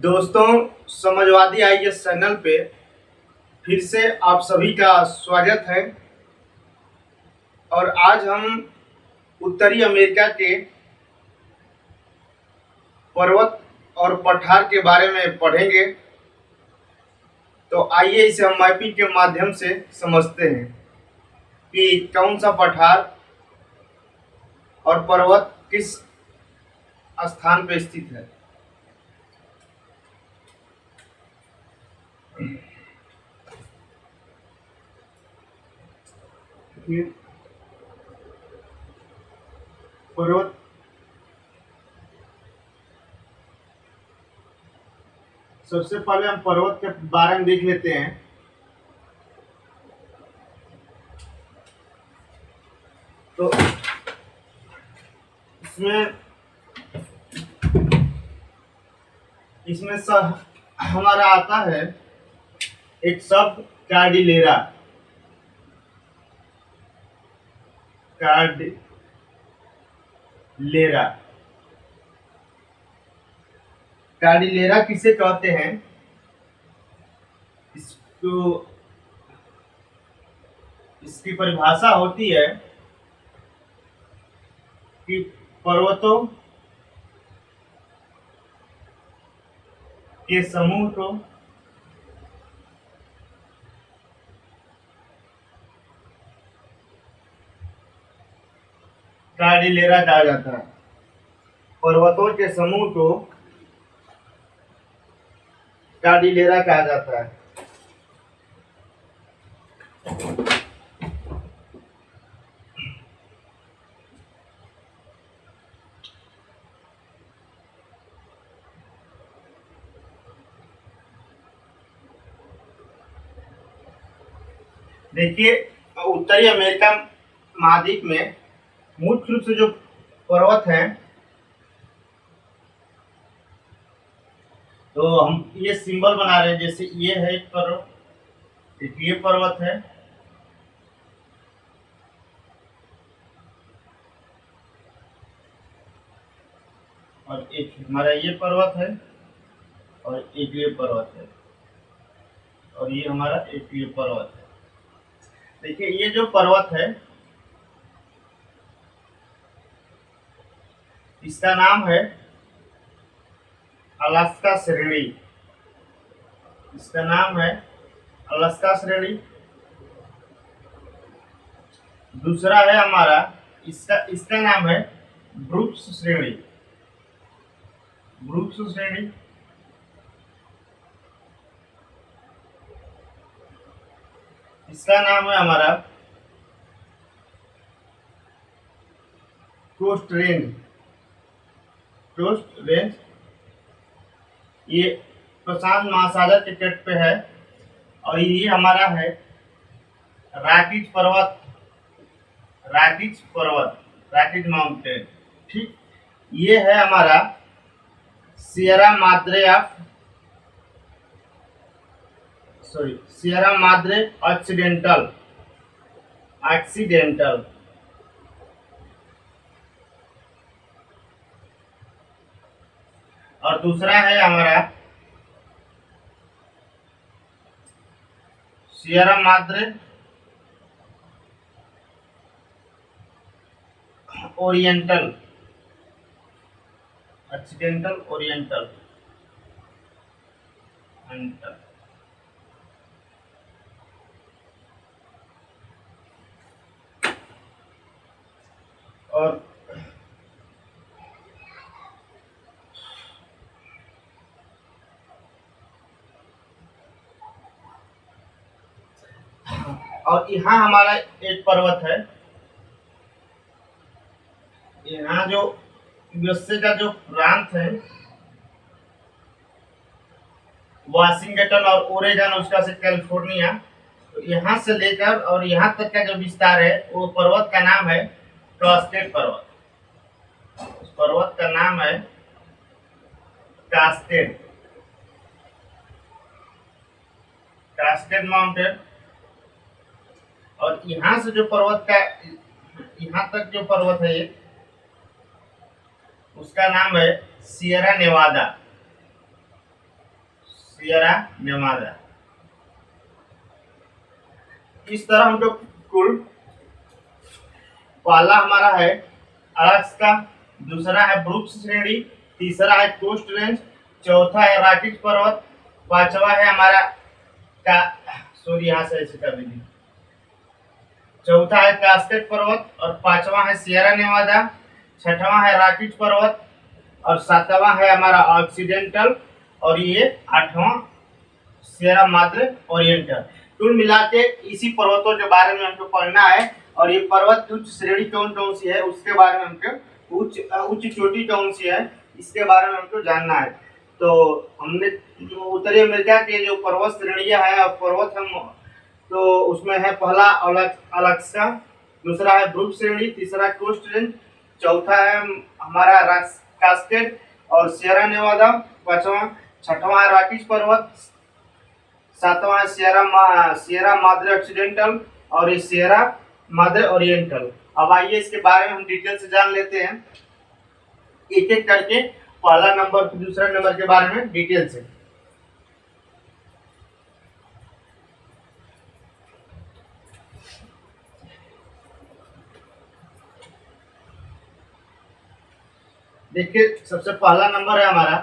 दोस्तों, Samajwadi IAS channel पे फिर से आप सभी का स्वागत है। और आज हम उत्तरी अमेरिका के पर्वत और पठार के बारे में पढ़ेंगे। तो आइए इसे हम मैपिंग के माध्यम से समझते हैं कि कौन सा पठार और पर्वत किस स्थान पर स्थित है। पर्वत सबसे पहले हम पर्वत के बारे में देख लेते हैं। तो इसमें सब हमारा आता है एक शब्द कार्डिलेरा। कार्डिलेरा किसे कहते हैं? इसकी परिभाषा होती है कि पर्वतों के समूह को कार्डिलेरा कहा जाता है। पर्वतों के समूह को कार्डिलेरा कहा जाता है। देखिए, उत्तरी अमेरिका महाद्वीप में मुख्य रूप से जो पर्वत हैं, तो हम ये सिंबल बना रहे हैं। जैसे ये है एक पर्वत, एक ये पर्वत है, और एक हमारा ये पर्वत है, और एक ये पर्वत है, और ये हमारा एक ये पर्वत है। देखिए, ये जो पर्वत है इसका नाम है अलास्का श्रेणी। इसका नाम है अलास्का श्रेणी। दूसरा है हमारा इसका नाम है ब्रूक्स श्रेणी। ब्रूक्स श्रेणी। इसका नाम है हमारा कोस्ट रेंज। ये प्रशांत महासागर के तट पे है। और ये हमारा है रॉकीज माउंटेन। ठीक, ये है हमारा सियरा माद्रे ऑक्सीडेंटल। और दूसरा है हमारा सियरा माद्रे ओरिएंटल। और यहाँ हमारा एक पर्वत है। यहाँ जो यूएसए का जो प्रांत है वाशिंगटन और ओरेगन, उसका से कैलिफोर्निया, तो यहाँ से लेकर और यहाँ तक का जो विस्तार है वो पर्वत का नाम है कास्केड पर्वत। उस पर्वत का नाम है कास्केड माउंटेन। और यहाँ से जो पर्वत का यहाँ तक जो पर्वत है उसका नाम है सियरा नेवादा। सियरा नेवादा। इस तरह हम लोग कुल पहला हमारा है अलास्का, दूसरा है ब्रूक्स श्रेणी, तीसरा है कोस्ट रेंज, चौथा है रॉकीज पर्वत, पांचवा है हमारा का सॉरी यहाँ से ऐसे कर दीजिए, चौथा है कास्केड पर्वत और पांचवा है सियरा नेवादा, छठवां है रॉकीज पर्वत और सातवां है हमारा ऑक्सीडेंटल और ये आठवां सियरा माद्रे ओरिएंटल। कुल मिला के इसी पर्वतों के बारे में हमको पढ़ना है और ये पर्वत की उच्च श्रेणी कौन कौन सी है उसके बारे में हमको उच्च चोटी कौन सी है इसके बारे में हमको जानना है। तो हमने उत्तरी अमेरिका के जो पर्वत श्रेणियां है और पर्वत हम तो उसमें है पहला अलास्का, दूसरा है ब्रूक्स श्रेणी, तीसरा कोस्ट रेंज, चौथा है हमारा कास्केड और सियरा नेवादा, पांचवा छठवां है रॉकीज पर्वत, सातवां है सियरा माद्रे ऑक्सीडेंटल और ये सियरा माद्रे ओरिएंटल। अब आइए इसके बारे में हम डिटेल से जान लेते हैं एक एक करके, पहला नंबर फिर दूसरा नंबर के बारे में डिटेल से। देखिए सबसे पहला नंबर है हमारा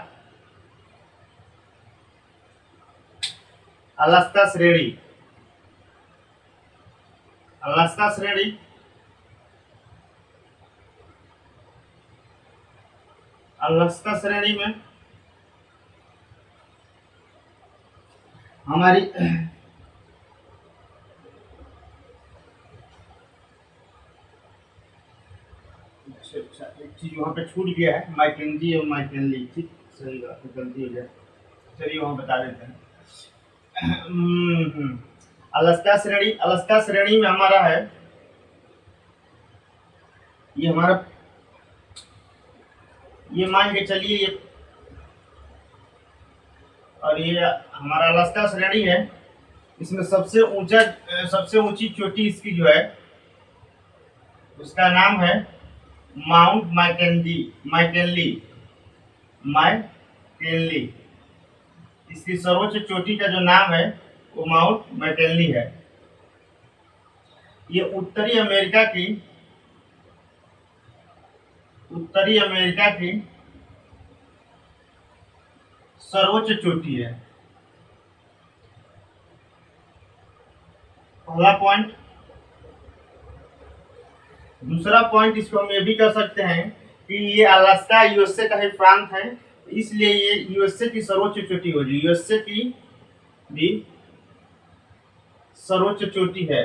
अलास्का श्रेणी। अलास्का श्रेणी अलास्का श्रेणी में हमारी अच्छा एक चीज वहाँ पे छूट गया है, मैकेंजी और मैकेनली, ठीक सही बात है, गलती हो जाए, चलिए वहाँ बता देते हैं। अलास्का श्रेणी में हमारा है ये हमारा ये मान के चलिए ये और ये हमारा अलास्का श्रेणी है। इसमें सबसे ऊंची चोटी इसकी जो है उसका नाम है माउंट मैकेनली। इसकी सर्वोच्च चोटी का जो नाम है वो माउंट मैकेनली है। ये उत्तरी अमेरिका की सर्वोच्च चोटी है। पहला पॉइंट। दूसरा पॉइंट इसको हम ये भी कर सकते हैं कि ये अलास्का यूएसए का ही प्रांत है, इसलिए ये यूएसए की सर्वोच्च चोटी हो रही, यूएसए की भी सर्वोच्च चोटी है।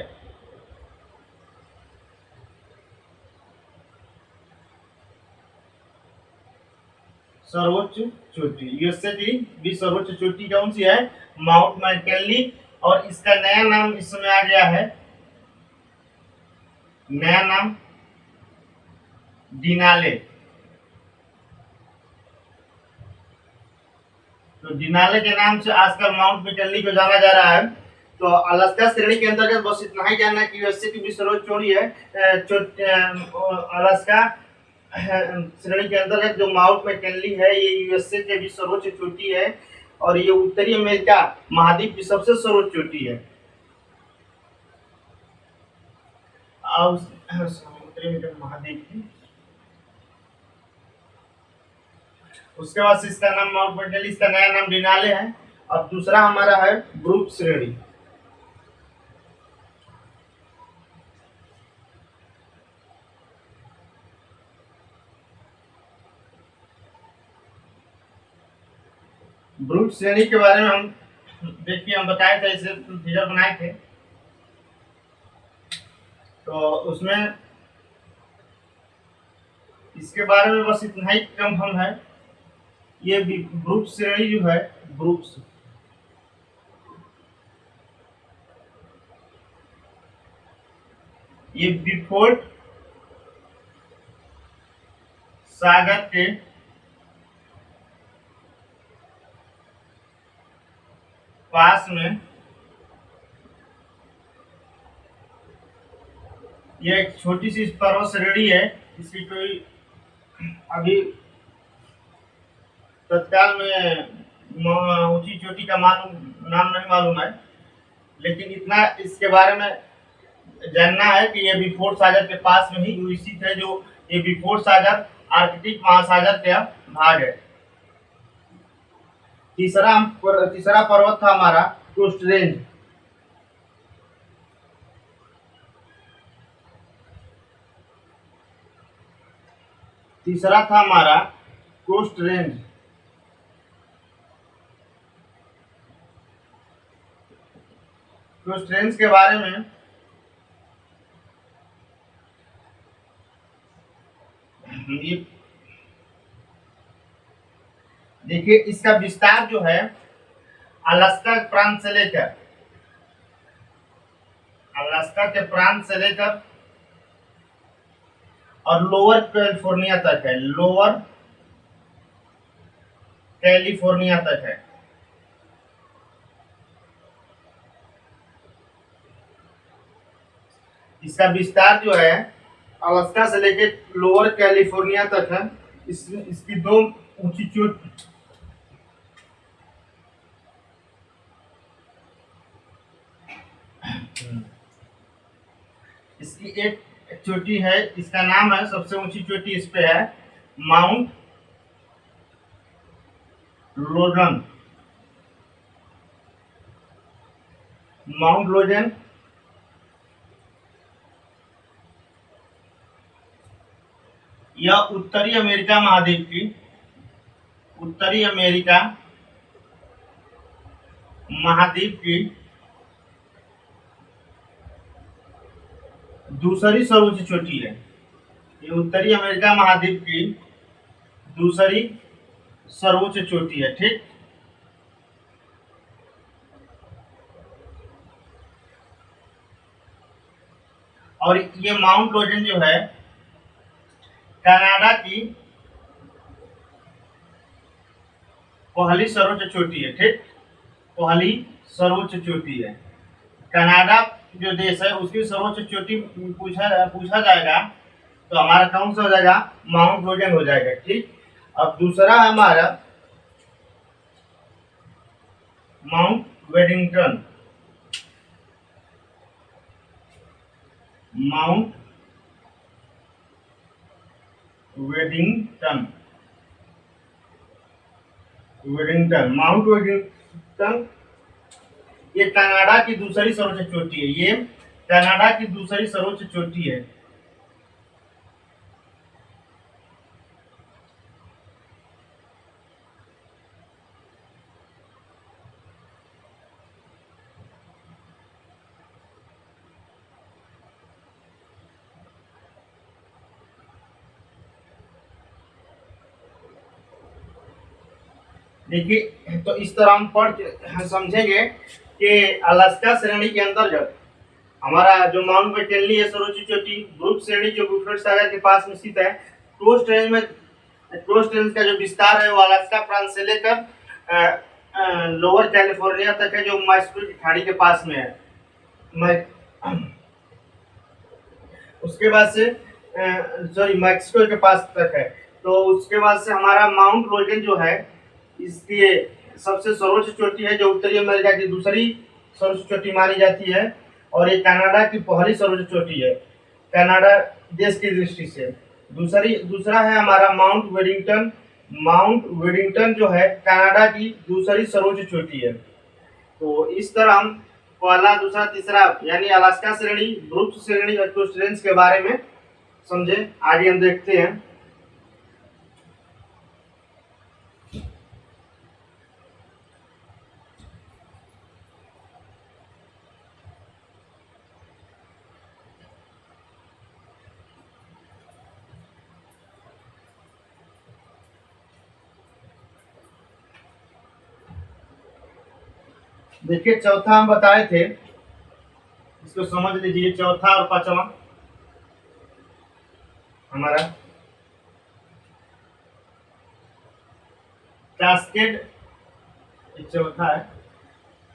सर्वोच्च चोटी यूएसए की भी सर्वोच्च चोटी कौन सी है? माउंट मैकेनली। और इसका नया नाम इस समय आ गया है, नया नाम डिनाले। तो डिनाले के नाम से आजकल माउंट मैकेनली को जाना जा रहा है। तो अलास्का श्रेणी के अंतर्गत बस इतना ही जानना कि यूएसए की भी सर्वोच्च चोटी है। अलास्का श्रेणी के अंतर्गत जो माउंट मैकेनली है ये यूएसए के भी सर्वोच्च चोटी है और ये उत्तरी अमेरिका महाद्वीप की सबसे सर्वोच्च चोटी है। उत्तरी अमेरिका महाद्वीप की, उसके बाद इसका नाम माउंट मैकेनली, इसका नया नाम डिनाले है। और दूसरा हमारा है ब्रूक्स श्रेणी। ब्रूक्स श्रेणी के बारे में हम देखिए हम बताए थे, इसे फिगर बनाए थे, तो उसमें इसके बारे में बस इतना ही कम हम है। ये ब्रूक्स श्रेणी जो है, ब्रूक्स ये बिफोर्ड सागर के पास में यह एक छोटी सी पर्वत श्रेणी है। इसकी कोई अभी तत्काल में ऊंची चोटी का नाम नहीं मालूम है, लेकिन इतना इसके बारे में जानना है कि ये बिफोर सागर के पास में ही स्थित है। जो ये बिफोर सागर आर्कटिक महासागर का भाग है। तीसरा पर्वत था हमारा कोस्ट रेंज। तीसरा था हमारा कोस्ट रेंज। कोस्ट रेंज के बारे में ये देखिए, इसका विस्तार जो है अलास्का के प्रांत से लेकर और लोअर कैलिफोर्निया तक है। लोअर कैलिफोर्निया तक है। इसका विस्तार जो है अलास्का से लेकर लोअर कैलिफोर्निया तक है। इसकी दो ऊंची चोटी, इसकी एक चोटी है, इसका नाम है, सबसे ऊंची चोटी इस पे है माउंट लोजन। माउंट लोजन यह उत्तरी अमेरिका महाद्वीप की दूसरी सर्वोच्च चोटी है। ये उत्तरी अमेरिका महाद्वीप की दूसरी सर्वोच्च चोटी है। ठीक, और ये माउंट लोजन जो है कनाडा की पहली सर्वोच्च चोटी है। ठीक, पहली सर्वोच्च चोटी है। कनाडा जो देश है उसकी सर्वोच्च चोटी पूछा जाएगा तो हमारा कौन सा हो जाएगा? माउंट लोजन हो जाएगा। ठीक, अब दूसरा है हमारा माउंट वेडिंगटन। माउंट वेडिंगटन माउंट वेडिंगटन ये कनाडा की दूसरी सर्वोच्च चोटी है। ये कनाडा की दूसरी सर्वोच्च चोटी है। देखिए, तो इस तरह हम समझेंगे कि अलास्का श्रेणी के अंतर्गत हमारा जो माउंट मैकिनली है सर्वोच्च चोटी, ब्रूक श्रेणी जो बुफेट सागर के पास में स्थित है। कोस्ट रेंज का जो विस्तार है वो अलास्का प्रांत से लेकर लोअर कैलिफोर्निया तक है, जो मैक्सिको की खाड़ी के पास में है। उसके बाद से मैक्सिको के पास तक है। तो उसके बाद से हमारा माउंट लोजन जो है इसकी सबसे सर्वोच्च चोटी है, जो उत्तरी अमेरिका की दूसरी सर्वोच्च चोटी मानी जाती है, और ये कनाडा की पहली सर्वोच्च चोटी है कनाडा देश की दृष्टि से। दूसरा है हमारा माउंट वेडिंगटन। माउंट वेडिंगटन जो है कनाडा की दूसरी सर्वोच्च चोटी है। तो इस तरह हम पहला, दूसरा, तीसरा यानी अलास्का श्रेणी, ब्रूक्स श्रेणी और कोस्ट रेंज के बारे में समझे। आगे हम देखते हैं। देखिए, चौथा हम बताए थे, इसको समझ लीजिए। चौथा और पांचवा हमारा कास्केड, चौथा है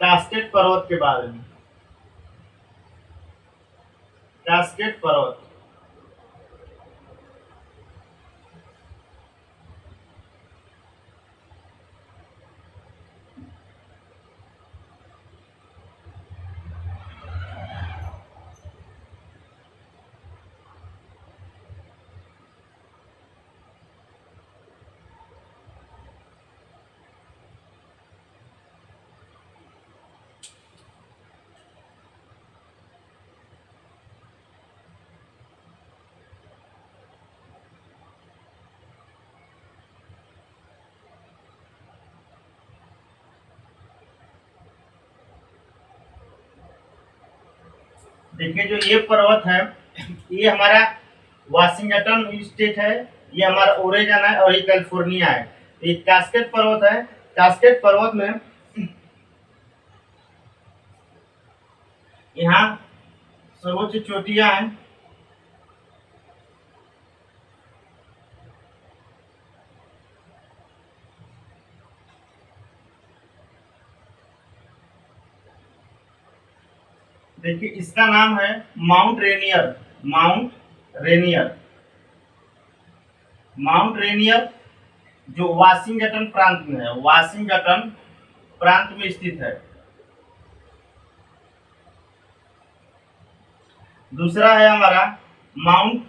कास्केड पर्वत के बारे में। कास्केड पर्वत देखिए जो ये पर्वत है ये हमारा वाशिंगटन स्टेट है, ये हमारा ओरेगन है और ये कैलिफोर्निया है। ये कास्केड पर्वत है। कास्केड पर्वत में यहाँ सर्वोच्च चोटियां हैं। देखिए इसका नाम है mount Rainier. Mount Rainier. Mount Rainier जो वाशिंगटन प्रांत में है, वाशिंगटन प्रांत में स्थित है। दूसरा है हमारा माउंट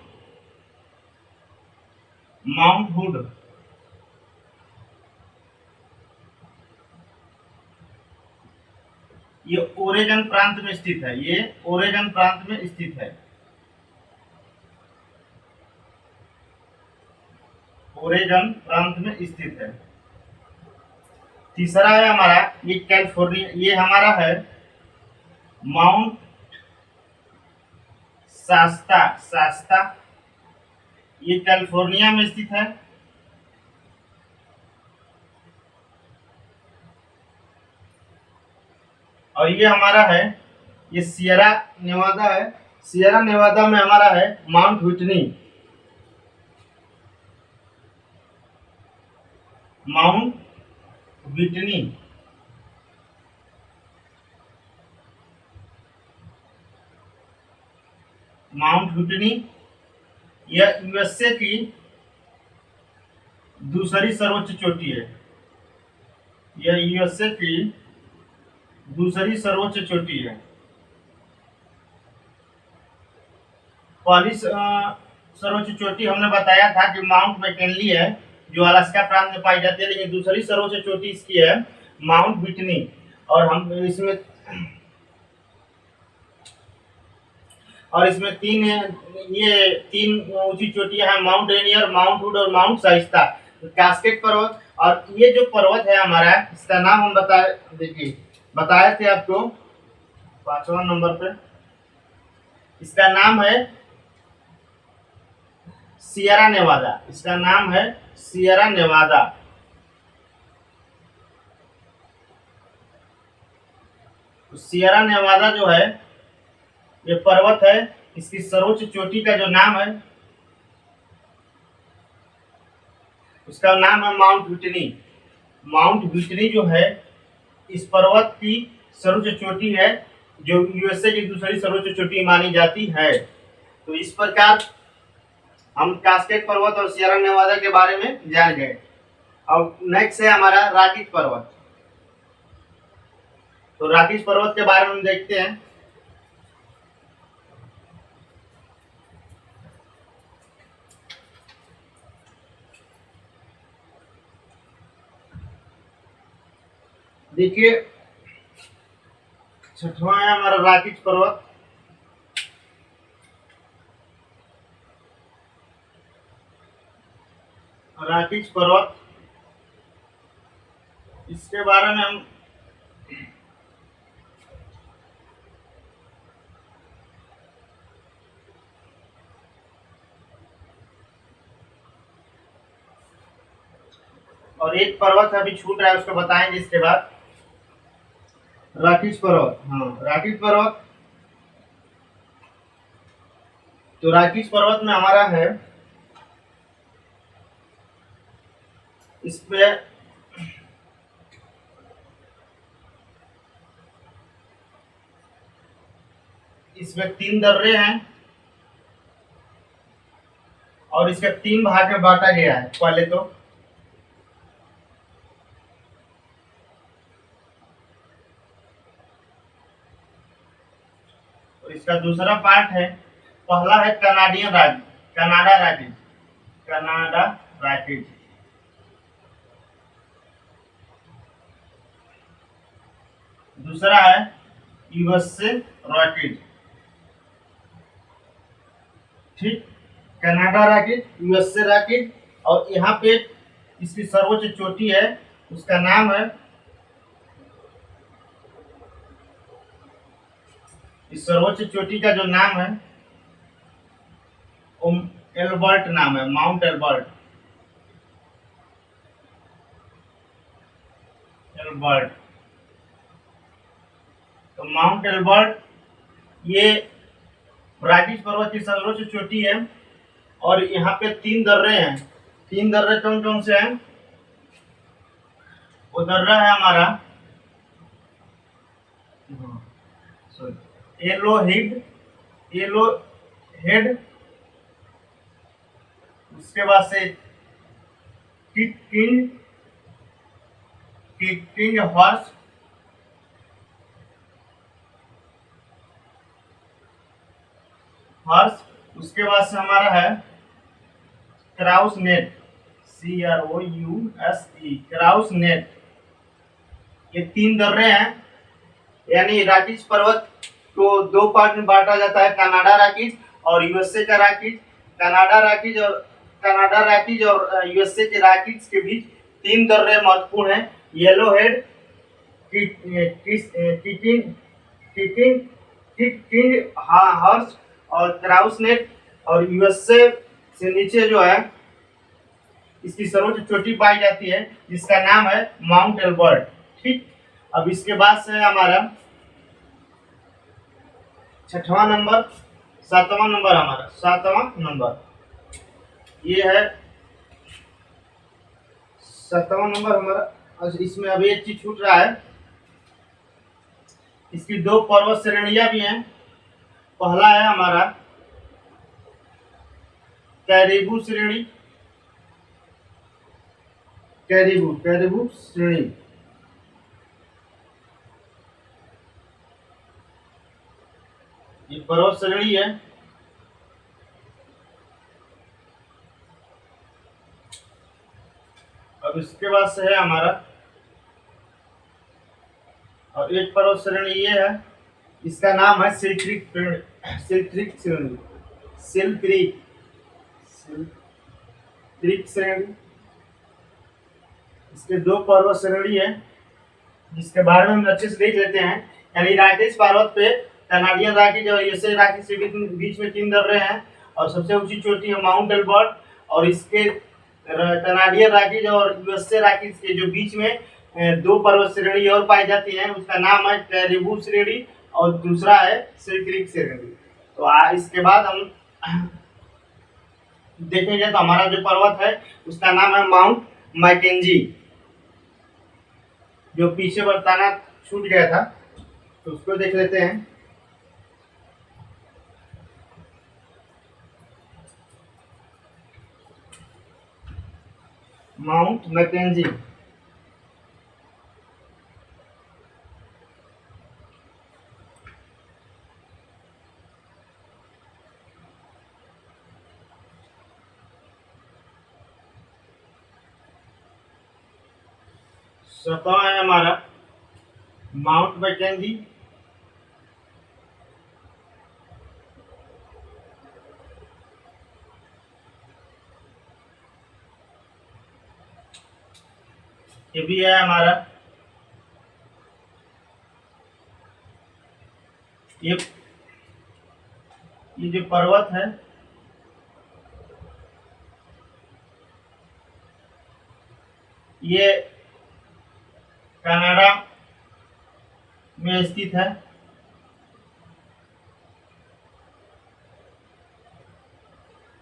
माउंट हुड। ये ओरेगन प्रांत में स्थित है। ये ओरेगन प्रांत में स्थित है। ओरेगन प्रांत में स्थित है। तीसरा है हमारा ये कैलिफोर्निया। ये हमारा है माउंट शास्ता। शास्ता ये कैलिफोर्निया में स्थित है। और ये हमारा है ये सियरा नेवादा है। सियरा नेवादा में हमारा है mount Whitney. Mount Whitney. Mount Whitney यह यूएसए की दूसरी सर्वोच्च चोटी है। यह यूएसए की दूसरी सर्वोच्च चोटी है। पहली सर्वोच्च चोटी हमने बताया था कि माउंट मैकिनली है जो अलास्का प्रांत में पाई जाती है, लेकिन दूसरी सर्वोच्च चोटी इसकी है माउंट व्हिटनी। और इसमें तीन ऊंची चोटियां हैं, माउंट रेनियर, माउंट हुड और माउंट शाइस्ता। कास्केड पर्वत। और ये जो पर्वत है हमारा इसका नाम हम बताए थे आपको 5वां नंबर पे। इसका नाम है सियरा नेवादा। इसका नाम है सियरा नेवादा। सियरा नेवादा जो है ये पर्वत है, इसकी सर्वोच्च चोटी का जो नाम है उसका नाम है माउंट व्हिटनी। माउंट व्हिटनी जो है इस पर्वत की सर्वोच्च चोटी है जो यूएसए की दूसरी सर्वोच्च चोटी मानी जाती है। तो इस प्रकार हम कास्केड पर्वत और सियरा नेवादा के बारे में जान गए। अब नेक्स्ट है हमारा रॉकीज पर्वत। तो रॉकीज पर्वत के बारे में हम देखते हैं। देखिए 6वां है हमारा रॉकीज पर्वत। रॉकीज पर्वत इसके बारे में हम और एक पर्वत अभी छूट रहा है उसको बताएंगे इसके बाद। रॉकीज पर्वत। हाँ रॉकीज पर्वत। तो रॉकीज पर्वत में हमारा है इसमें 3 दर्रे हैं और इसके 3 भाग में बांटा गया है। पहले तो और इसका दूसरा पार्ट है, पहला है कनाडा रॉकीज। Canada Rockies. दूसरा है यूएसए रॉकीज। ठीक, कनाडा रॉकीज, यूएसए रॉकीज। और यहाँ पे इसकी सर्वोच्च चोटी है उसका नाम है इस सर्वोच्च चोटी का जो नाम है वो एल्बर्ट नाम है, माउंट एल्बर्ट। एल्बर्ट, तो माउंट एल्बर्ट ये ब्राकिस पर्वत की सर्वोच्च चोटी है और यहाँ पे 3 दर्रे हैं। 3 दर्रे कौन कौन से हैं? वो दर्रा है हमारा येलो हेड, येलो हेड, उसके बाद से किंग, किंग हॉर्स, हॉर्स, उसके बाद से हमारा है crows net, CROUSE, crows net. ये 3 दर्रे हैं, यानी राकीज पर्वत को 2 पार्ट में बांटा जाता है, कनाडा राकीज और यूएसए का राकीज। कनाडा राकीज और यूएसए के राकीज के बीच 3 दर्रे महत्वपूर्ण हैं, येलो हेड, किंग हॉर्स और क्राउस नेट। और यूएसए से नीचे जो है इसकी सर्वोच्च चोटी पाई जाती है जिसका नाम है माउंट एल्बर्ट। ठीक, अब इसके बाद से हमारा 6वां नंबर, 7वां नंबर, हमारा 7वां नंबर ये है। 7वां नंबर हमारा, इसमें अभी एक चीज छूट रहा है, इसकी 2 पर्वत श्रेणियां भी हैं। पहला है हमारा कैरिबू श्रेणी, कैरिबू श्रेणी, ये पर्वत श्रेणी है। अब इसके बाद से है हमारा और एक पर्वत श्रेणी ये है, इसका नाम है सिल्क्रिक श्रेणी, सिल्क्रिक श्रेणी। इसके 2 पर्वत श्रेणी है जिसके बारे में हम अच्छे से देख लेते हैं। यानी राकेश पर्वत पे कनाडियन राकीज और यूएसए राकीज के बीच में 3 दर्रे हैं और सबसे ऊंची चोटी है माउंट एल्बर्ट। और इसके कनाडियन राकीज और यूएसए राकीज के जो बीच में 2 पर्वत श्रेणी और पाई जाती हैं, उसका नाम है कैरिबू श्रेणी और दूसरा है सिल्क्रिक श्रेणी। तो इसके बाद हम देखेंगे तो हमारा जो पर्वत है उसका नाम है माउंट मैकेंजी, जो पीछे बताना छूट गया था, तो उसको देख लेते हैं। माउंट मैकेंजी, सतह है हमारा माउंट मैकेंजी। ये भी है हमारा, ये जो पर्वत है ये कनाडा में स्थित है।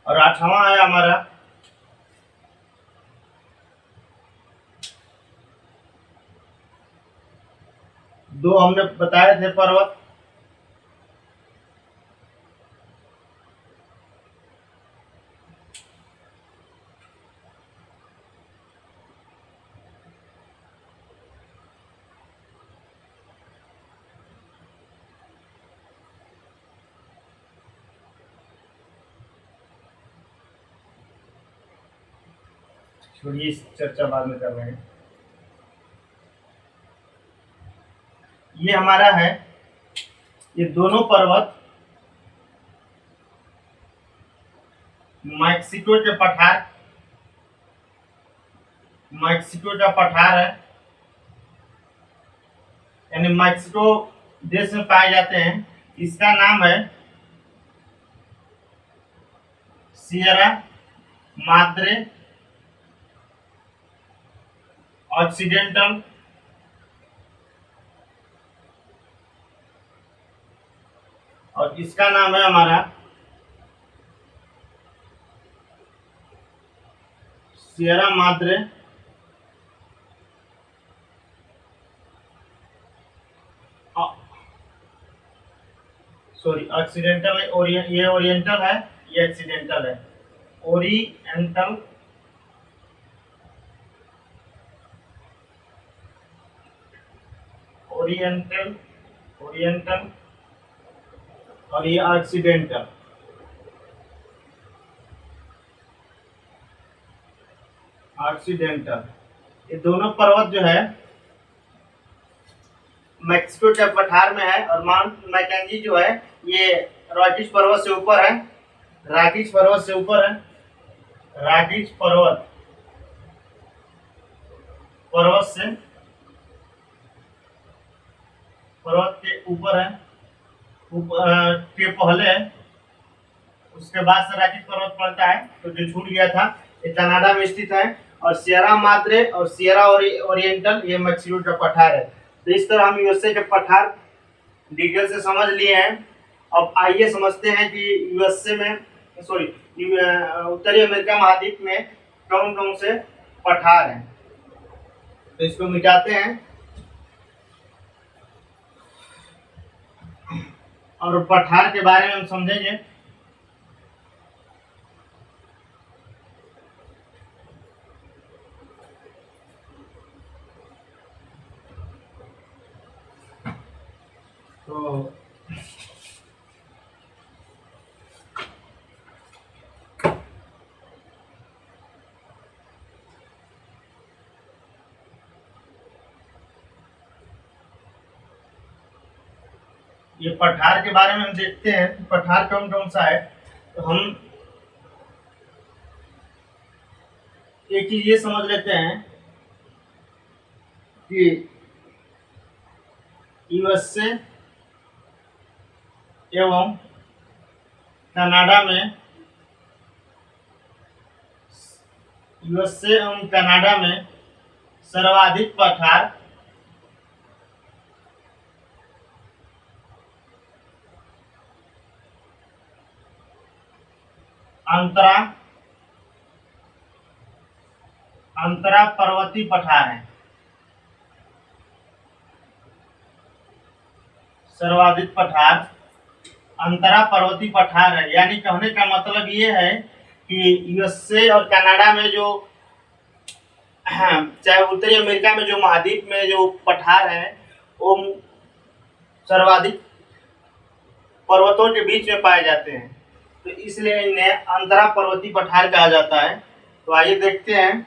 और 8वां है हमारा दो हमने बताए थे पर्वत, छोड़िए इस चर्चा बाद में कर रहे हैं। ये हमारा है, ये दोनों पर्वत मैक्सिको के पठार, मैक्सिको का पठार है, यानी मैक्सिको देश में पाए जाते हैं। इसका नाम है सियरा माद्रे ऑक्सीडेंटल और इसका नाम है हमारा सियरा माद्रे सॉरी ऑक्सीडेंटल है, ये ओरिएंटल है, ये एक्सीडेंटल है। ओरिएंटल ओरिएंटल ओरिएंटल और ये ऑक्सीडेंटल। ऑक्सीडेंटल ये दोनों पर्वत जो है मैक्सिको के पठार में है और माउंट मैकेंजी जो है ये रॉकीज पर्वत से ऊपर है। रॉकीज पर्वत से ऊपर है। रॉकीज पर्वत से पर्वत के ऊपर है, के पहले है। उसके बाद से रॉकीज पर्वत पड़ता है, तो जो छूट गया था ये कनाडा में स्थित है। और सियरा माद्रे और सियरा ओरिएंटल ये मैक्सिको का पठार है। तो इस तरह हम यूएसए के पठार डिटेल से समझ लिए हैं। अब आइए समझते हैं कि यूएसए में सॉरी उत्तरी अमेरिका महाद्वीप में कौन कौन से पठार हैं। तो इसको मिटाते हैं और पठार के बारे में हम समझेंगे। तो ये पठार के बारे में हम देखते हैं कि पठार कौन कौन सा है। तो हम एक चीज ये समझ लेते हैं कि यूएसए एवं कनाडा में सर्वाधिक पठार अंतरा पर्वतीय पठार है। सर्वाधिक पठार अंतरा पर्वतीय पठार है। यानी कहने का मतलब ये है कि यूएसए और कनाडा में जो चाहे उत्तरी अमेरिका में जो महाद्वीप में जो पठार है वो सर्वाधिक पर्वतों के बीच में पाए जाते हैं, तो इसलिए इन्हें अंतरा पर्वतीय पठार कहा जाता है। तो आइए देखते हैं।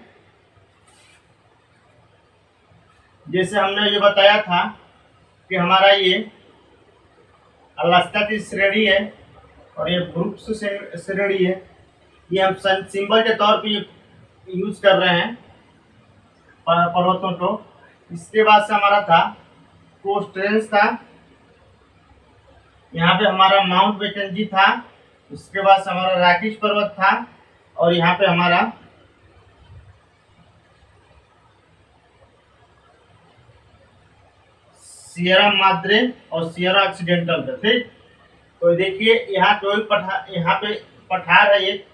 जैसे हमने ये बताया था कि हमारा ये अलास्का की श्रेणी है और ये ब्रुक्स श्रेणी है। ये हम सिंबल के तौर पे यूज कर रहे हैं पर्वतों को। इसके बाद से हमारा था कोस्ट रेंज था, यहाँ पे हमारा माउंट मैकेंजी था। उसके बाद से हमारा रॉकीज पर्वत था और यहाँ पे हमारा सियरा माद्रे और सियरा ऑक्सीडेंटल था। ठीक, तो देखिए यहाँ कोई पठार, यहाँ पे पठार है एक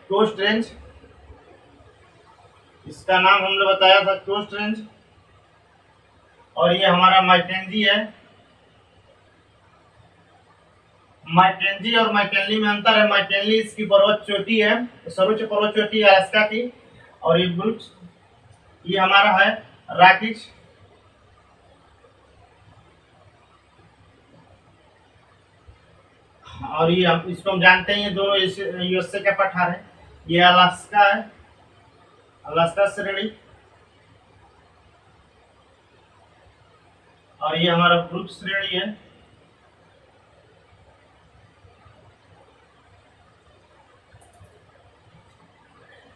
कोस्ट रेंज, इसका नाम हमने बताया था कोस्ट रेंज। और ये हमारा मैकेंजी है। मैकेंजी और मैकेंली में अंतर है। मैकेंली इसकी पर्वत चोटी है, सर्वोच्च पर्वत चोटी है अलास्का की। और ये ब्रुक्स ये हमारा है रॉकीज। और ये इसको हम जानते हैं, ये दोनों यूएसए का पठार है। ये अलास्का है, अलास्का श्रेणी। और ये हमारा ब्रुक्स श्रेणी है।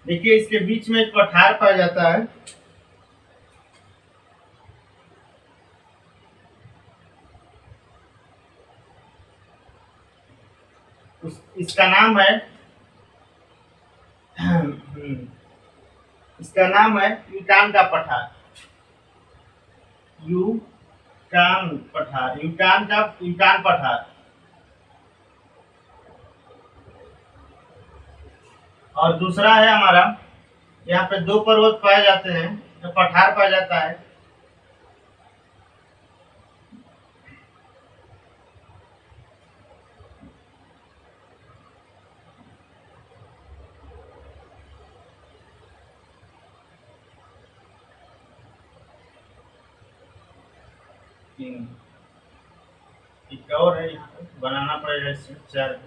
देखिए इसके बीच में एक पठार पाया जाता है, इसका नाम है इसका नाम है यूटान का पठार। यूटान पठार, यूटान पठार। और दूसरा है हमारा, यहाँ पे दो पर्वत पाए जाते हैं, जो पठार पाया जाता है। एक और है, यहाँ पे बनाना पड़ेगा इसमें 4।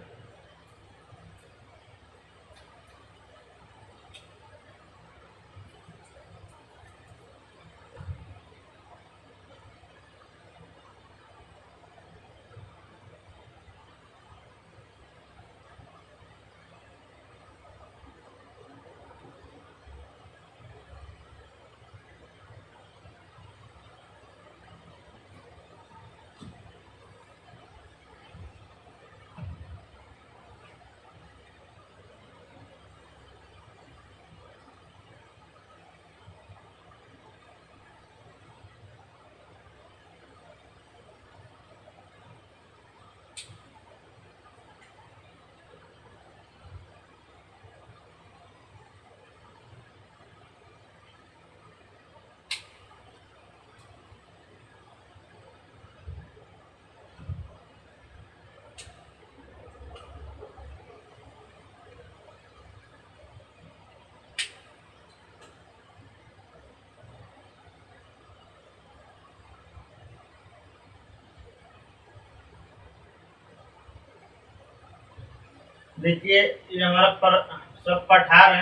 देखिए ये हमारा सब पठार है।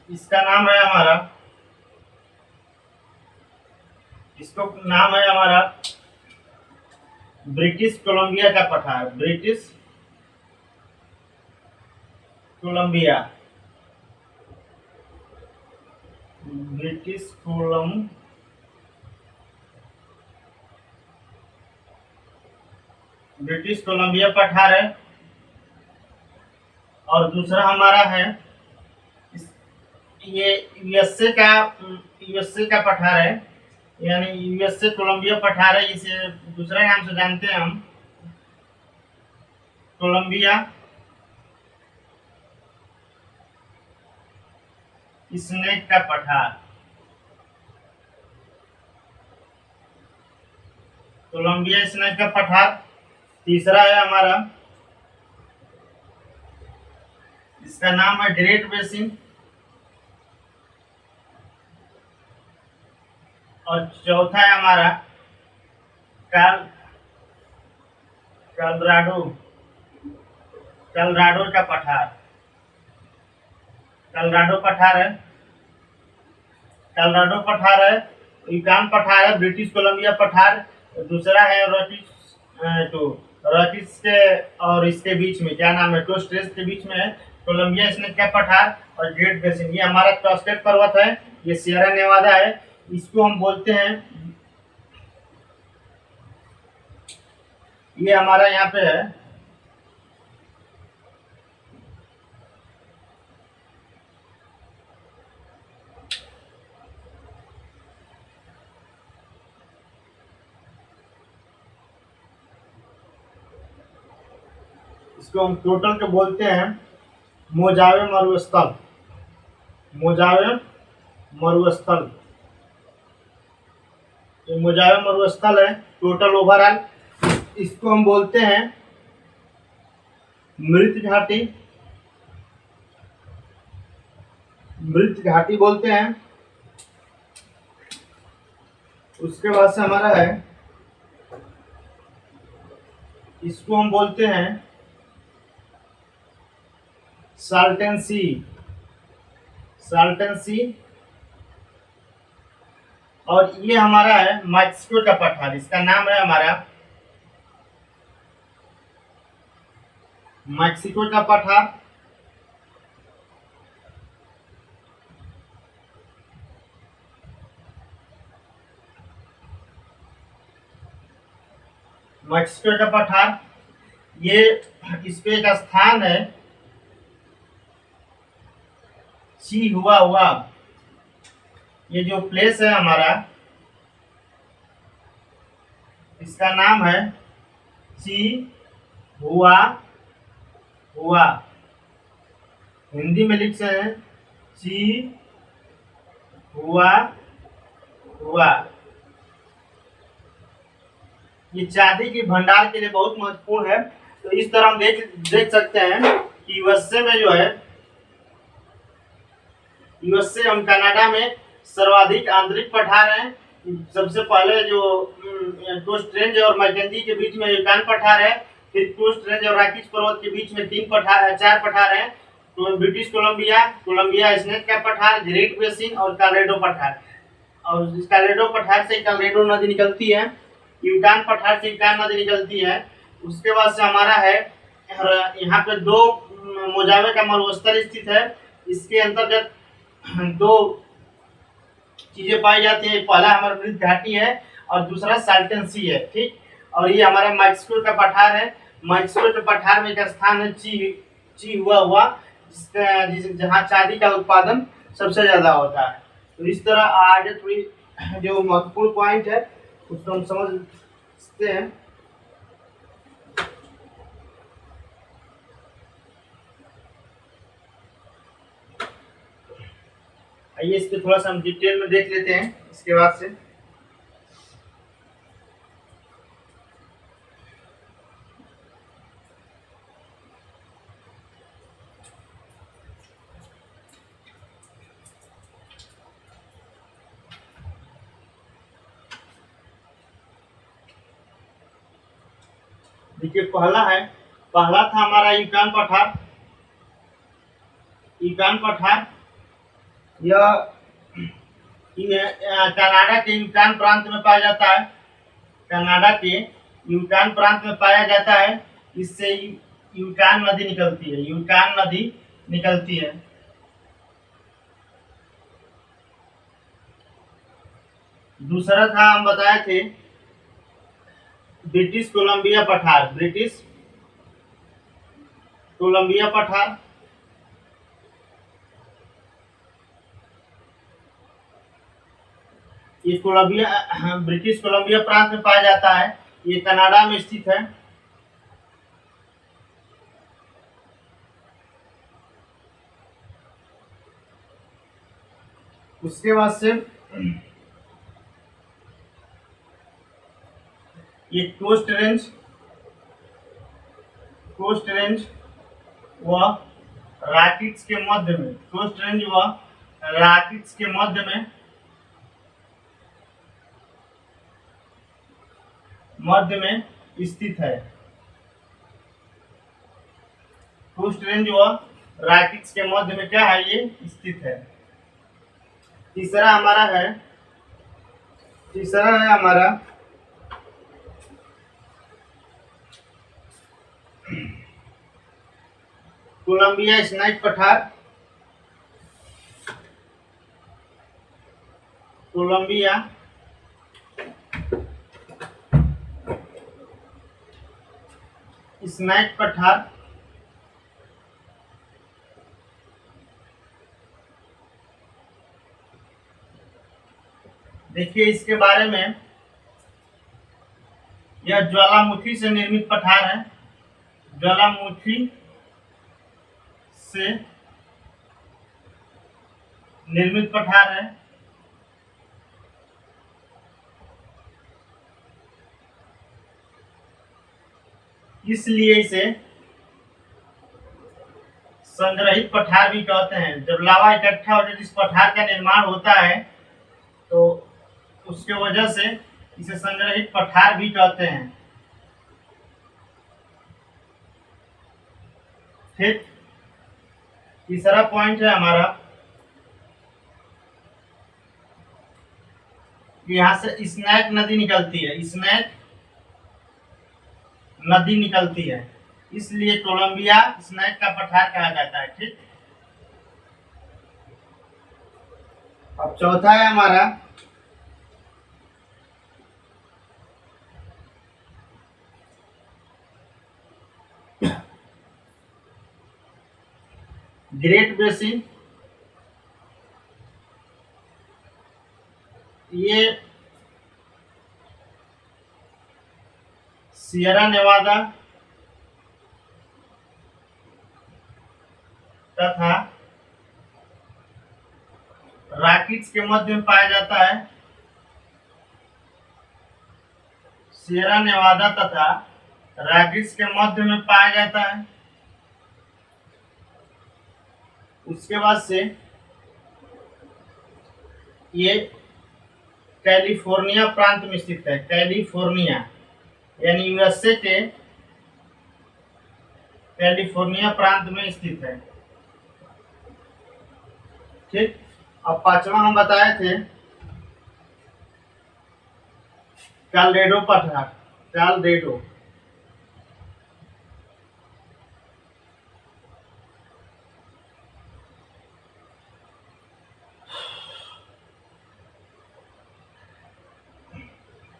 इसका नाम है हमारा, इसको नाम है हमारा ब्रिटिश कोलंबिया का पठार। ब्रिटिश कोलंबिया, ब्रिटिश कोलंबिया पठार है। और दूसरा हमारा है ये यूएसए का पठार है, यानी यूएसए कोलंबिया पठार है। इसे दूसरे नाम से जानते हैं हम, कोलंबिया स्नेक का पठार। कोलंबिया स्नेक का पठार। तीसरा है हमारा, इसका नाम है ग्रेट बेसिन। और चौथा है हमारा कलराडो का पठार। कलराडो पठार है, यूटान पठार है, ब्रिटिश कोलंबिया पठार। दूसरा है रॉकीज के और इसके बीच में क्या नाम है, टोस्ट्रेस के बीच में है कोलंबिया स्नेक का पठार और ग्रेट बेसिन। ये हमारा टॉस्टेड पर्वत है, ये सियरा नेवादा है। इसको हम बोलते हैं, ये हमारा यहाँ पे है, इसको हम टोटल के बोलते हैं मोजावे मरुस्थल। मोजावे मरुस्थल, ये मोजावे मरुस्थल है टोटल ओवरऑल। इसको हम बोलते हैं मृत घाटी, मृत घाटी बोलते हैं। उसके बाद से हमारा है, इसको हम बोलते हैं साल्टन सी। और ये हमारा है मैक्सिको का पठार। इसका नाम है हमारा मैक्सिको का पठार। मैक्सिको का पठार, ये इस पे एक स्थान है चिहुआहुआ। ये जो प्लेस है हमारा, इसका नाम है चिहुआहुआ। हिंदी में लिख सकते हैं चिहुआहुआ। ये चांदी की भंडार के लिए बहुत महत्वपूर्ण है। तो इस तरह हम देख सकते हैं कि यूएसए में जो है, यूएसए हम कनाडा में सर्वाधिक आंतरिक पठार हैं। सबसे पहले जो कोस्ट रेंज और मैकेंजी के बीच में यूकान पठार है, फिर कोस्ट रेंज और रॉकीज पर्वत के बीच में 4 पठार हैं। तो ब्रिटिश कोलंबिया स्नेक का पठार, ग्रेट बेसिन और कॉलोराडो पठार। और कॉलोराडो पठार से कॉलोराडो नदी निकलती है, यूकान पठार से यूकान नदी निकलती है। उसके बाद से हमारा है यहाँ पे 2 मोजावे का मरुस्थल स्थित है। इसके अंतर्गत 2 चीजें पाई जाती है। पहला हमारा मृत घाटी है और दूसरा साल्टन सी है, ठीक। और ये हमारा मैक्सिको का पठार है। मैक्सिको के पठार में एक स्थान है चिहुआहुआ, जहाँ चांदी का उत्पादन सबसे ज्यादा होता है। तो इस तरह आगे थोड़ी जो महत्वपूर्ण पॉइंट है उसको हम समझते हैं। आइए इस पे थोड़ा सा हम डिटेल में देख लेते हैं इसके बाद से। देखिए पहला था हमारा यूकान पठार। यूकान पठार यह कनाडा के यूकान प्रांत में पाया जाता है। कनाडा के यूकान प्रांत में पाया जाता है। इससे यूकान नदी निकलती है, यूकान नदी निकलती है। दूसरा था, हम बताए थे, ब्रिटिश कोलंबिया पठार। ब्रिटिश कोलंबिया पठार ये ब्रिटिश कोलंबिया प्रांत में पाया जाता है। ये कनाडा में स्थित है। उसके बाद से ये कोस्ट रेंज व रॉकीज के मध्य में, कोस्ट रेंज व रॉकीज के मध्य में स्थित है। कोस्ट रेंज व रॉकीज के मध्य में क्या है, ये स्थित है। तीसरा है हमारा कोलंबिया स्नेक पठार। कोलंबिया स्नेक पठार देखिए इसके बारे में, यह ज्वालामुखी से निर्मित पठार है। ज्वालामुखी से निर्मित पठार है। इसलिए इसे संग्रहित पठार भी कहते हैं। जब लावा इकट्ठा हो जाए, इस पठार का निर्माण होता है, तो उसके वजह से इसे संग्रहित पठार भी कहते हैं। ठीक, तीसरा पॉइंट है हमारा, यहाँ से स्नेक नदी निकलती है। स्नेक नदी निकलती है, इसलिए कोलंबिया स्नेक का पठार कहा जाता है। ठीक, अब चौथा है हमारा ग्रेट बेसिन, ये सियरा नेवादा तथा रॉकीज के मध्य में पाया जाता है। सियरा नेवादा तथा रॉकीज के मध्य में पाया जाता है। उसके बाद से ये कैलिफोर्निया प्रांत में स्थित है। कैलिफोर्निया यानी यूएसए के कैलिफोर्निया प्रांत में स्थित है। ठीक। अब पांचवा हम बताए थे कैलरेडो पठार। कैलरेडो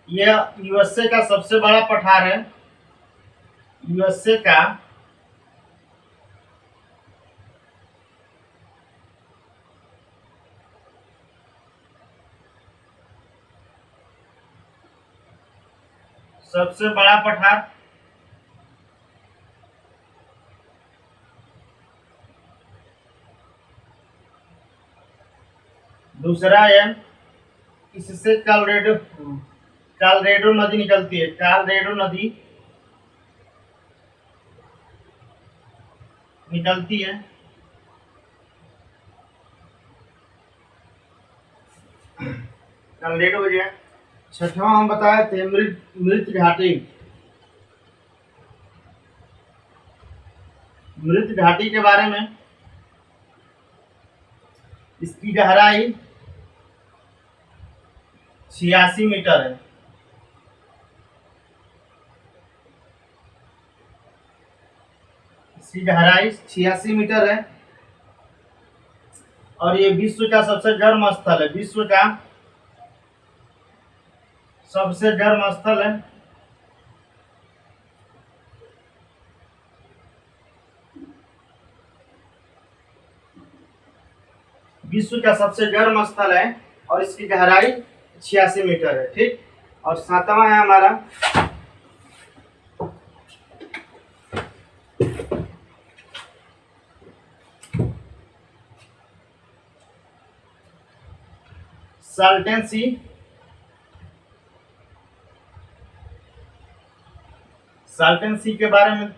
यह यूएसए का सबसे बड़ा पठार है। यूएसए का सबसे बड़ा पठार। दूसरा है, इससे कैलरेडो नदी निकलती है। कैलरेडो नदी निकलती है। कैलरेडो हो गया। छठवां हम बताए थे मृत घाटी। मृत घाटी के बारे में, इसकी गहराई 86 मीटर है। इसकी गहराई 86 मीटर है और ये विश्व का सबसे गर्म स्थल है। विश्व का सबसे गर्म स्थल है। विश्व का सबसे गर्म स्थल है और इसकी गहराई 86 मीटर है। ठीक। और सातवां है हमारा साल्टन सी। साल्टन सी के बारे में,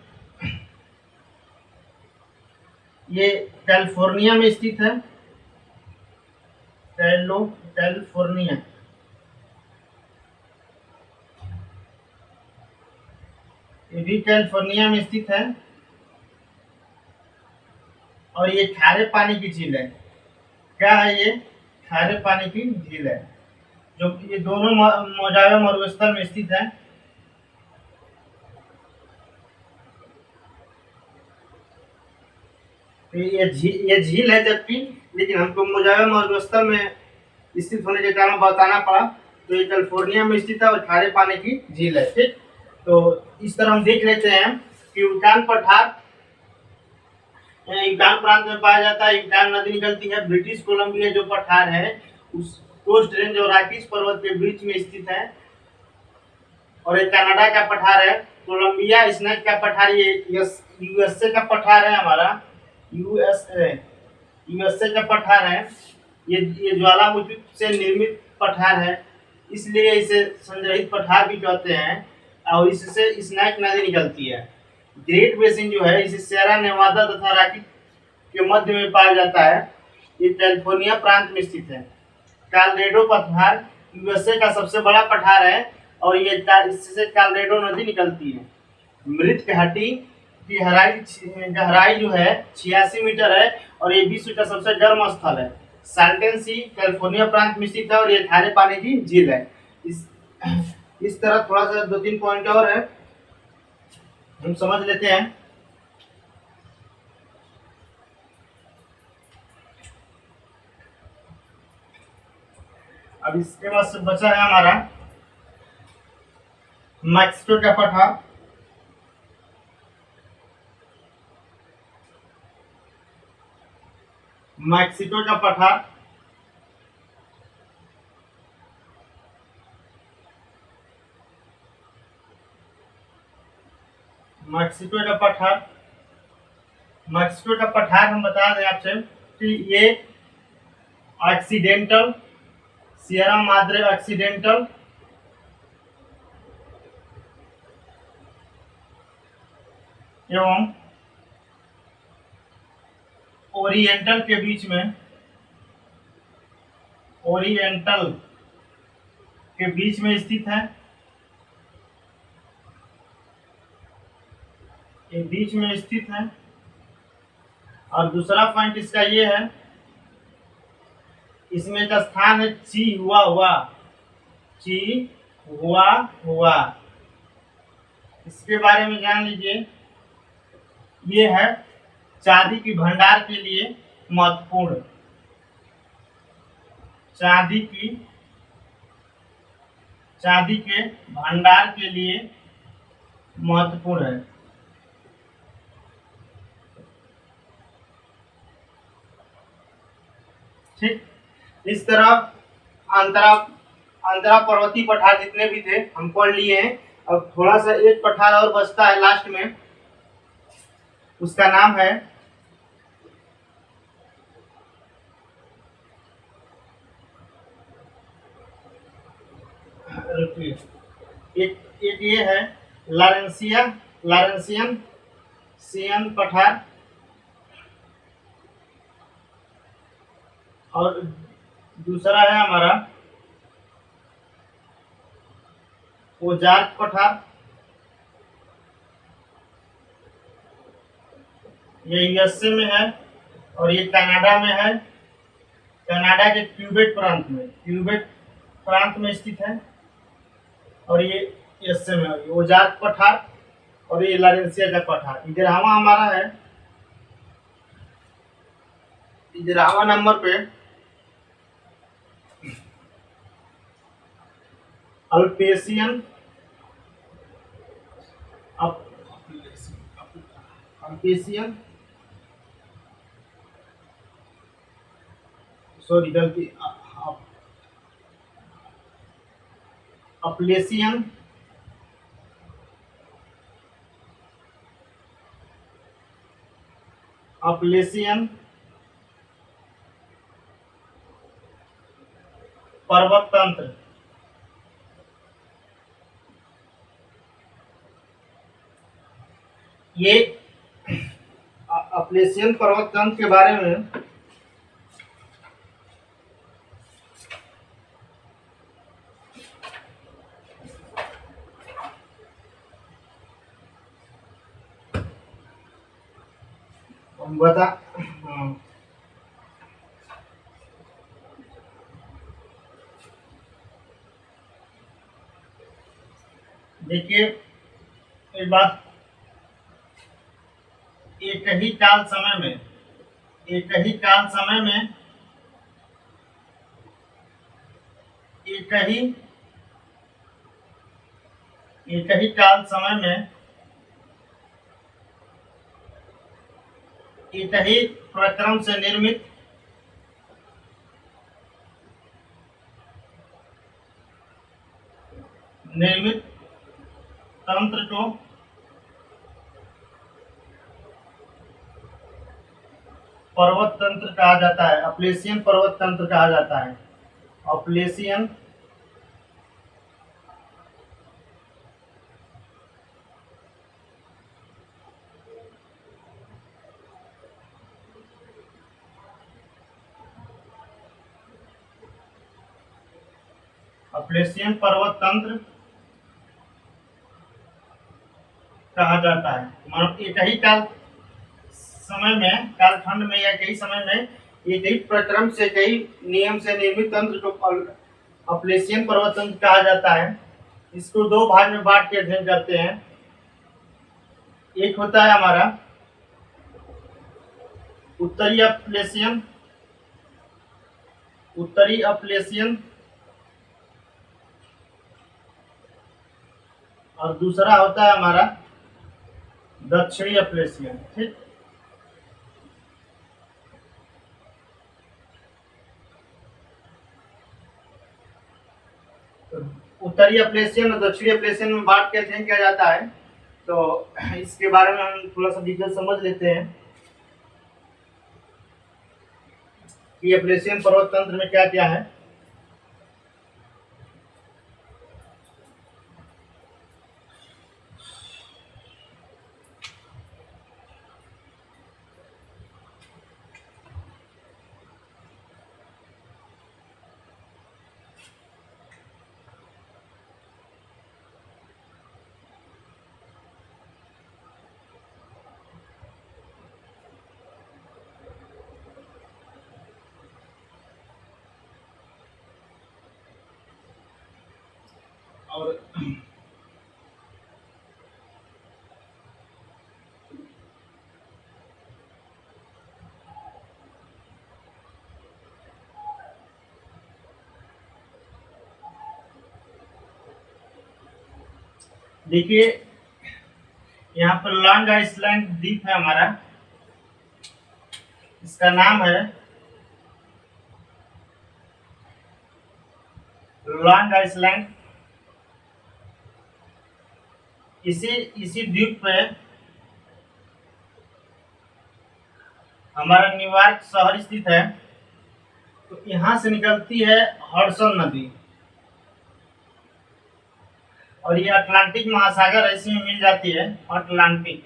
ये कैलिफोर्निया में स्थित है। कैलिफोर्निया ये भी कैलिफोर्निया में स्थित है और ये खारे पानी की झील है। क्या है ये? खारे पानी की झील है, जो कि ये दोनों मोजावे मरुस्थल में स्थित है। तो ये झील है जबकि, लेकिन हमको मोजावे मरुस्थल में स्थित होने के कारण बताना पड़ा। तो ये कैलिफोर्निया में स्थित है और खारे पानी की झील है। ठीक। तो इस तरह हम देख लेते हैं कि युकान पठार युकान प्रांत में पाया जाता है। युकान नदी निकलती है। ब्रिटिश कोलंबिया जो पठार है उस कोस्ट रेंज और रॉकीज पर्वत के बीच में स्थित है। और एक कनाडा का पठार है कोलंबिया स्नैक का पठार। ये यूएसए का पठार है हमारा। यूएसए का पठार है। ये ज्वालामुखी से निर्मित पठार है, इसलिए इसे संग्रहित पठार भी कहते हैं। और इससे स्नैक नदी निकलती है। ग्रेट बेसिन जो है इसे सियरा नेवादा तथा रॉकी के मध्य में पाया जाता है। ये कैलिफोर्निया प्रांत में स्थित है। कैलरेडो पठार यूएसए का सबसे बड़ा पठार है और ये इससे कैलरेडो नदी निकलती है। मृत घाटी की गहराई जो है 86 मीटर है और ये विश्व का सबसे गर्म स्थल है। साल्टन सी कैलिफोर्निया प्रांत में स्थित है और ये खारे पानी की झील है। इस तरह थोड़ा सा 2-3 पॉइंट और है, हम समझ लेते हैं। अब इसके बाद से बचा है हमारा मैक्सिको का पठार। मैक्सिको का पठार, मैक्सिको का पठार, मैक्सिको का पठार हम बता दें आपसे कि ये ऑक्सीडेंटल, सियरा माद्रे ऑक्सीडेंटल एवं ओरिएंटल के बीच में, ओरिएंटल के बीच में स्थित है। ये बीच में स्थित है। और दूसरा पॉइंट इसका ये है, इसमें एक स्थान है ची हुआ हुआ, ची हुआ हुआ, इसके बारे में जान लीजिए। ये है चांदी की भंडार के लिए महत्वपूर्ण, चांदी के भंडार के लिए महत्वपूर्ण है। ठीक, इस तरह अंतरा पर्वतीय पठार जितने भी थे हम पढ़ लिए हैं। अब थोड़ा सा एक पठार और बचता है लास्ट में, उसका नाम है एक ये है लॉरेंसियन सियन पठार, और दूसरा है हमारा ओजार्क पठार। ये यूएसए में है और ये कनाडा में है। कनाडा के क्यूबेक प्रांत में स्थित है। और ये यूएसए में है ओजार्क पठार, और ये लॉरेंसिया का पठार। इधरावा हमारा है, इधरावा नंबर पे अल्पेशियन सॉरी गलती, अपलेशियन पर्वत तंत्र, ये अपलेशियन पर्वत तंत्र के बारे में बता। देखिए एक बात, एक ही काल समय में एक ही काल समय में एक ही प्रक्रम से निर्मित तंत्र को पर्वत तंत्र कहा जाता है, अपलेशियन पर्वत तंत्र कहा जाता है। अपलेशियन अपलेशियन पर्वत तंत्र कहा जाता है। मतलब एक ही कालखंड में या कई समय में एक ही प्रक्रम से, कई नियम से निर्मित तंत्र को अपलेशियन पर्वत तंत्र कहा जाता है। इसको दो भाग में बांट के अध्ययन करते हैं। एक होता है हमारा उत्तरी अपलेशियन और दूसरा होता है हमारा दक्षिणी अपलेशियन। ठीक, तो उत्तरी अपलेशियन और दक्षिणी अपलेशियन में बांट के अध्ययन किया जाता है। तो इसके बारे में हम थोड़ा सा डिटेल समझ लेते हैं कि अपलेशियन पर्वत तंत्र में क्या क्या है। और देखिए यहाँ पर लॉन्ग आइसलैंड द्वीप है हमारा, इसका नाम है लॉन्ग आइसलैंड। इसी द्वीप पे हमारा न्यूयॉर्क शहर स्थित है। तो यहाँ से निकलती है हडसन नदी और ये अटलांटिक महासागर ऐसे में मिल जाती है, अटलांटिक।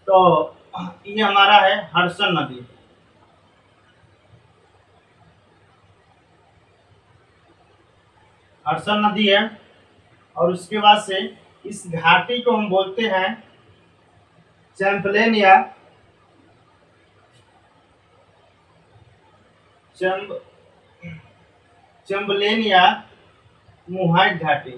तो ये हमारा है हडसन नदी। हडसन नदी है और उसके बाद से इस घाटी को हम बोलते हैं चैम्पलेन या चैम्बलेन या मुहाइट घाटी।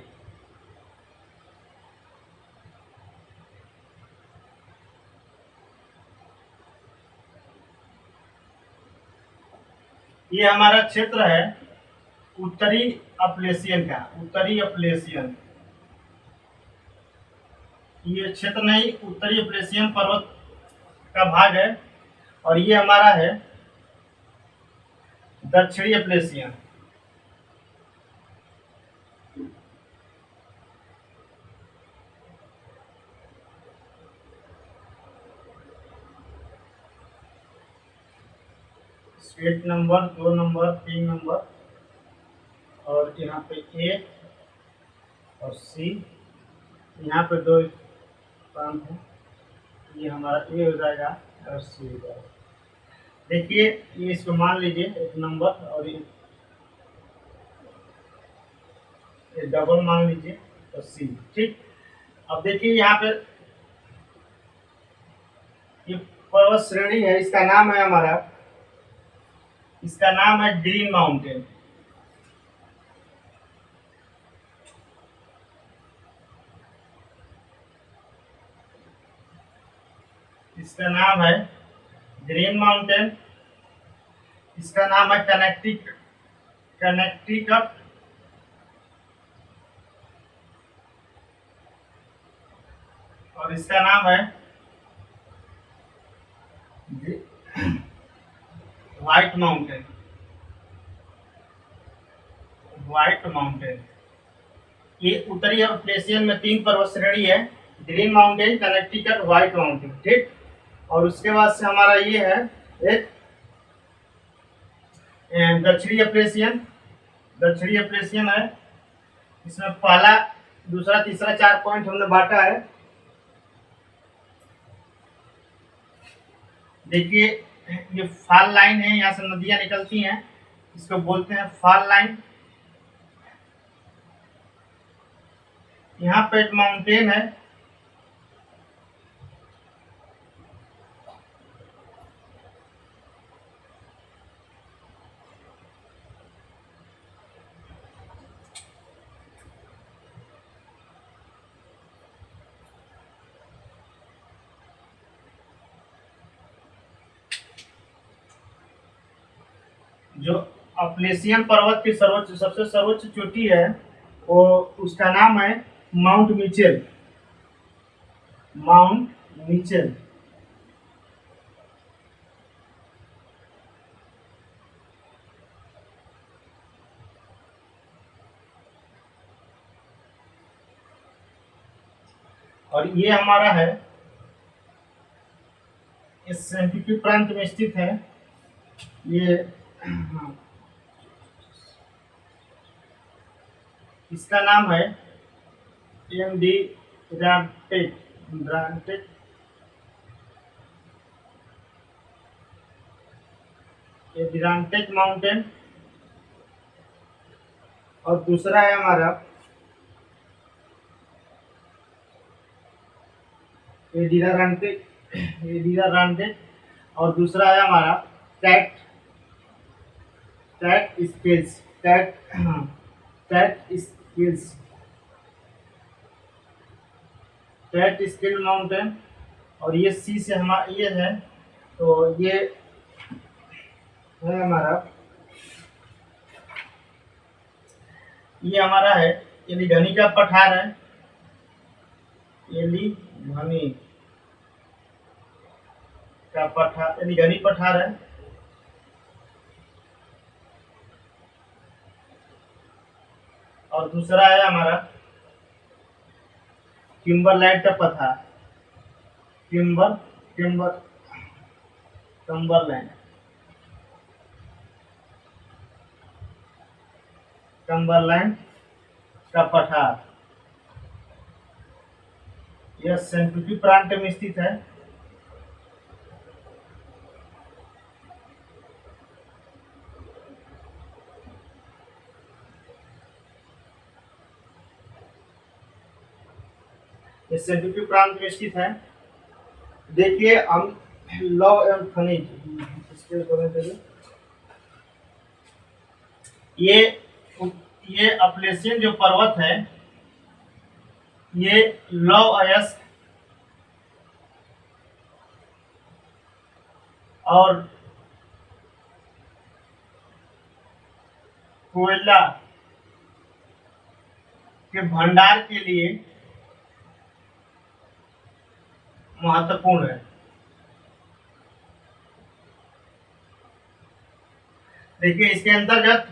ये हमारा क्षेत्र है उत्तरी अपलेशियन का, उत्तरी अपलेशियन। ये क्षेत्र नहीं, उत्तरी अपलेशियन पर्वत का भाग है और ये हमारा है दक्षिणी Appalachian. State number 2 number 3 number और यहाँ पे ए और सी, यहाँ पे 2 प्रांत है। ये हमारा ए हो जाएगा और सी हो जाएगा। देखिए ये इसको मान लीजिए एक नंबर और ये डबल मान लीजिए और सी, ठीक। अब देखिए यहाँ पे ये पर्वत श्रेणी है, इसका नाम है हमारा, इसका नाम है ग्रीन माउंटेन। इसका नाम है ग्रीन माउंटेन। इसका नाम है कनेक्टिकट। और इसका नाम है व्हाइट माउंटेन। व्हाइट माउंटेन ये उत्तरी अपलेशियन में 3 पर्वत श्रेणी है, green mountain, Connecticut, white mountain, ठीक। और उसके बाद से हमारा ये है एक दक्षिणी अपलेशियन। दक्षिणी अपलेशियन है, इसमें पहला दूसरा तीसरा 4 पॉइंट हमने बांटा है। देखिए ये फॉल लाइन है, यहाँ से नदियां निकलती हैं, इसको बोलते हैं फॉल लाइन। यहाँ पे एक माउंटेन है, जो अपलेशियन पर्वत की सबसे सर्वोच्च चोटी है, वो उसका नाम है माउंट मिचेल। माउंट मिचेल और ये हमारा है, इस एमपीक्यू प्रांत में स्थित है। ये इसका नाम है एडिराटेक ड्रांटेक एडिराटेक माउंटेन। और दूसरा है हमारा एडिराटेक और दूसरा है हमारा टैट टैट स्किल्स टैट टैट स्किल्स टैट स्किल माउंटेन। और ये सी से हमारा ये है, तो ये है हमारा, ये हमारा है एलिघनी का पठार है, एलिघनी का पठार, एलिघनी पठार है। और दूसरा है हमारा किम्बरलैंड का पठार, किम्बरलैंड कम्बरलैंड का पठार। यह सेंट्रिफ्यूज प्रांत में स्थित है। यह सेंट्रिफ्यूज प्रांत में स्थित है। देखिए हम लौह एवं खनिज, ये अपलेशियन जो पर्वत है, ये लौह अयस्क और कोयला के भंडार के लिए महत्वपूर्ण है। देखिए इसके अंतर्गत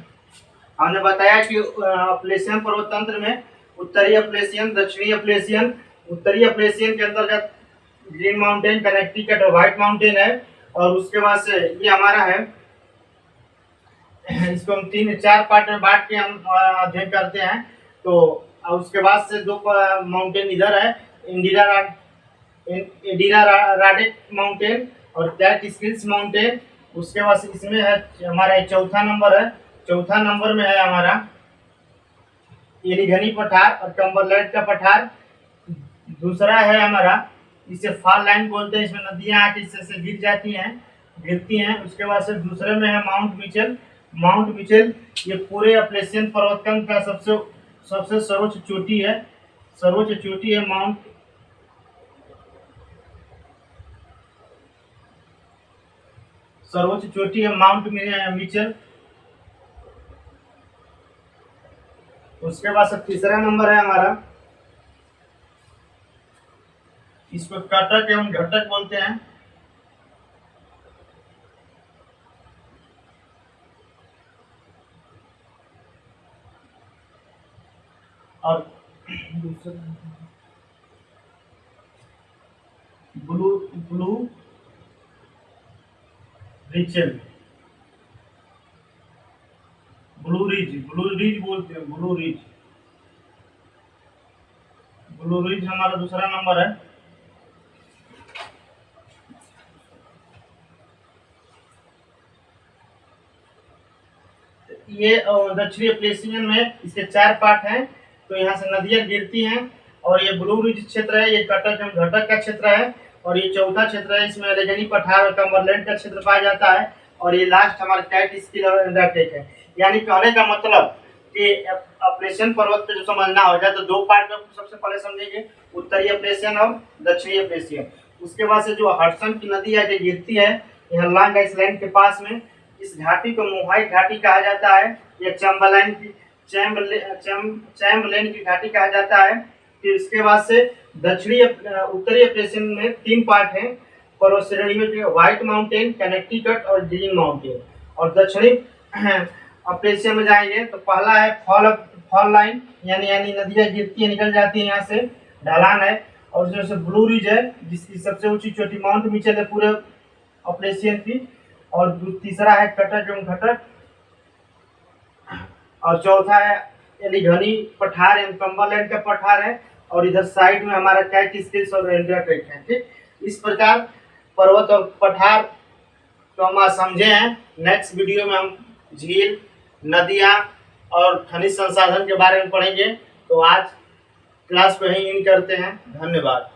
हमने बताया कि अपलेशियन पर्वत तंत्र में उत्तरी अपलेशियन, दक्षिणी अपलेशियन, उत्तरी अपलेशियन के अंतर्गत ग्रीन माउंटेन, कनेक्टिकट और व्हाइट माउंटेन है। और उसके बाद से ये हमारा है, इसको हम 3-4 पार्ट में बांट के हम अध्ययन करते हैं। तो उसके बाद से 2 माउंटेन इधर है, एडिराटेक माउंटेन और टैट स्किल्स माउंटेन। उसके बाद इसमें है हमारा चौथा नंबर है, चौथा नंबर में है हमारा एलिघनी पठार और कम्बरलैंड का पठार। दूसरा है हमारा, इसे फॉल लाइन बोलते हैं, इसमें नदियां आके इससे गिरती हैं। उसके बाद से दूसरे में है माउंट मिचेल। ये पूरे अपलेशियन पर्वतखंड का सबसे सर्वोच्च चोटी है, माउंट मिचेल। उसके बाद से तीसरा नंबर है हमारा, इसको कटक एवं घटक बोलते हैं। और दूसरा ब्लू रिज बोलते हैं, ब्लू रिज हमारा दूसरा नंबर है। ये दक्षिणी अपलेशियन में इसके 4 पार्ट हैं, तो यहाँ से नदियां गिरती हैं। और ये ब्लू रिज क्षेत्र है, ये कटक एवं घटक का क्षेत्र है। और ये चौथा क्षेत्र है, इसमें एलिघनी पठार और कम्बरलैंड का क्षेत्र पाया जाता है। और ये लास्ट हमारा टैट स्किल और एडिराटेक है। यानी कहने का मतलब कि अपलेशियन पर्वत पे जो समझना हो जाए तो 2 पार्ट में सबसे पहले समझेंगे, उत्तरी अपलेशियन और दक्षिणी अपलेशियन। उसके बाद से जो हडसन की नदी आके गिरती है यहाँ लॉन्ग आइलैंड के पास में, इस घाटी को मोहाइट घाटी कहा जाता है, या चैम्बरलेन की घाटी कहा जाता है। फिर इसके बाद से उत्तरी अपलेशियन में 3 पार्ट हैं पर्वत श्रेणियों के, व्हाइट माउंटेन, कनेक्टिकट और ग्रीन माउंटेन। और दक्षिणी अपलेशियन में जाएंगे तो पहला है फॉल लाइन, यानी नदियां गिरती है, निकल जाती है यहाँ से, ढलान है। और जैसे ब्लू रिज है जिसकी सबसे ऊंची चोटी माउंट मिचेल है पूरे ऑपरेशन की। और तीसरा है कटक एवं घटक। और चौथा है एलिघनी पठार एवं कम्बरलैंड का पठार है। और इधर साइड में हमारा कैटस्किल्स और एल्ड्राटेक है। ठीक, इस प्रकार पर्वत और पठार तो हम आज समझे हैं। नेक्स्ट वीडियो में हम झील, नदियाँ और खनिज संसाधन के बारे में पढ़ेंगे। तो आज क्लास को यहीं इन करते हैं। धन्यवाद।